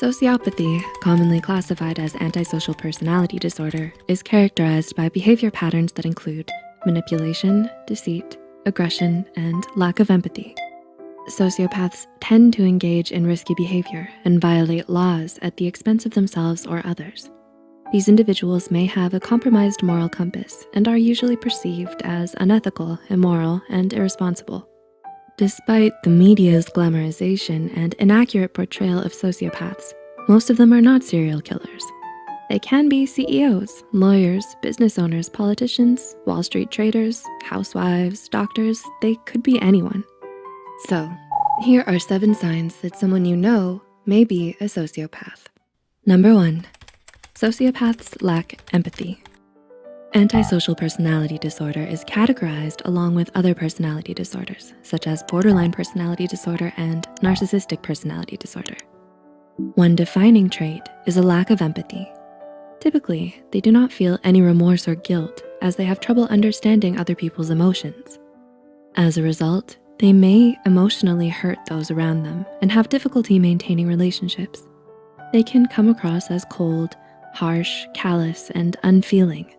Sociopathy, commonly classified as antisocial personality disorder, is characterized by behavior patterns that include manipulation, deceit, aggression, and lack of empathy. Sociopaths tend to engage in risky behavior and violate laws at the expense of themselves or others. These individuals may have a compromised moral compass and are usually perceived as unethical, immoral, and irresponsible. Despite the media's glamorization and inaccurate portrayal of sociopaths, most of them are not serial killers. They can be CEOs, lawyers, business owners, politicians, Wall Street traders, housewives, doctors. They could be anyone. So, here are 7 signs that someone you know may be a sociopath. Number 1, sociopaths lack empathy. Antisocial personality disorder is categorized along with other personality disorders, such as borderline personality disorder and narcissistic personality disorder. One defining trait is a lack of empathy. Typically, they do not feel any remorse or guilt as they have trouble understanding other people's emotions. As a result, they may emotionally hurt those around them and have difficulty maintaining relationships. They can come across as cold, harsh, callous, and unfeeling.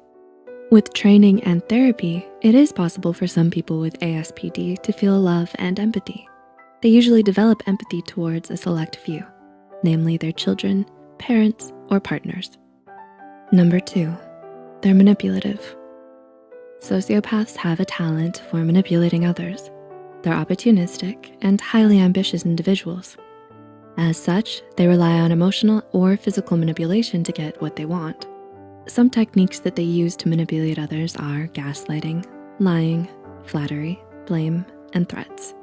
With training and therapy, it is possible for some people with ASPD to feel love and empathy. They usually develop empathy towards a select few, namely their children, parents, or partners. Number 2, they're manipulative. Sociopaths have a talent for manipulating others. They're opportunistic and highly ambitious individuals. As such, they rely on emotional or physical manipulation to get what they want. Some techniques that they use to manipulate others are gaslighting, lying, flattery, blame, and threats.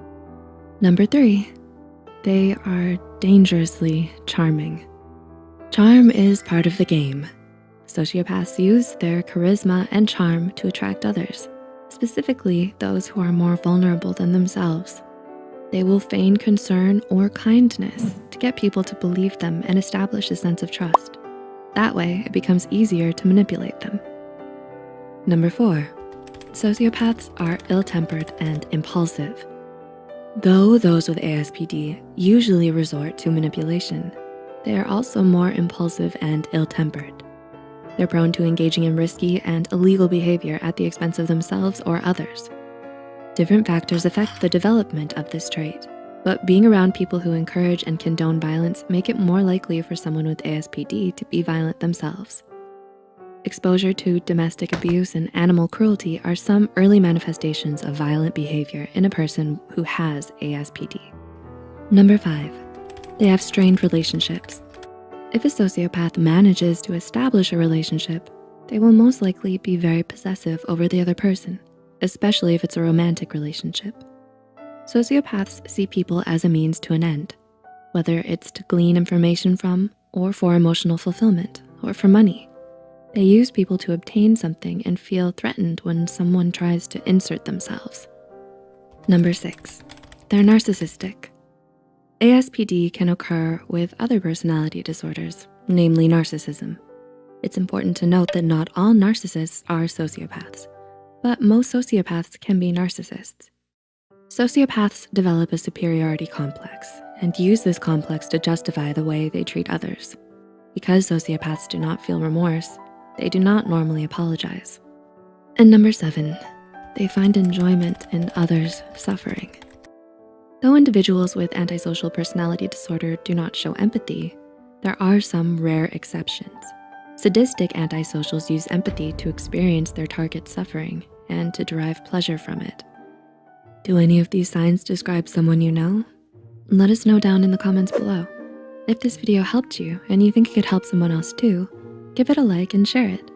Number 3, they are dangerously charming. Charm is part of the game. Sociopaths use their charisma and charm to attract others, specifically those who are more vulnerable than themselves. They will feign concern or kindness to get people to believe them and establish a sense of trust. That way, it becomes easier to manipulate them. Number 4, sociopaths are ill-tempered and impulsive. Though those with ASPD usually resort to manipulation, they are also more impulsive and ill-tempered. They're prone to engaging in risky and illegal behavior at the expense of themselves or others. Different factors affect the development of this trait, but being around people who encourage and condone violence make it more likely for someone with ASPD to be violent themselves. Exposure to domestic abuse and animal cruelty are some early manifestations of violent behavior in a person who has ASPD. Number 5, they have strained relationships. If a sociopath manages to establish a relationship, they will most likely be very possessive over the other person, especially if it's a romantic relationship. Sociopaths see people as a means to an end, whether it's to glean information from, or for emotional fulfillment, or for money. They use people to obtain something and feel threatened when someone tries to insert themselves. Number 6, they're narcissistic. ASPD can occur with other personality disorders, namely narcissism. It's important to note that not all narcissists are sociopaths, but most sociopaths can be narcissists. Sociopaths develop a superiority complex and use this complex to justify the way they treat others. Because sociopaths do not feel remorse, they do not normally apologize. And number 7, they find enjoyment in others' suffering. Though individuals with antisocial personality disorder do not show empathy, there are some rare exceptions. Sadistic antisocials use empathy to experience their target's suffering and to derive pleasure from it. Do any of these signs describe someone you know? Let us know down in the comments below. If this video helped you and you think it could help someone else too, give it a like and share it.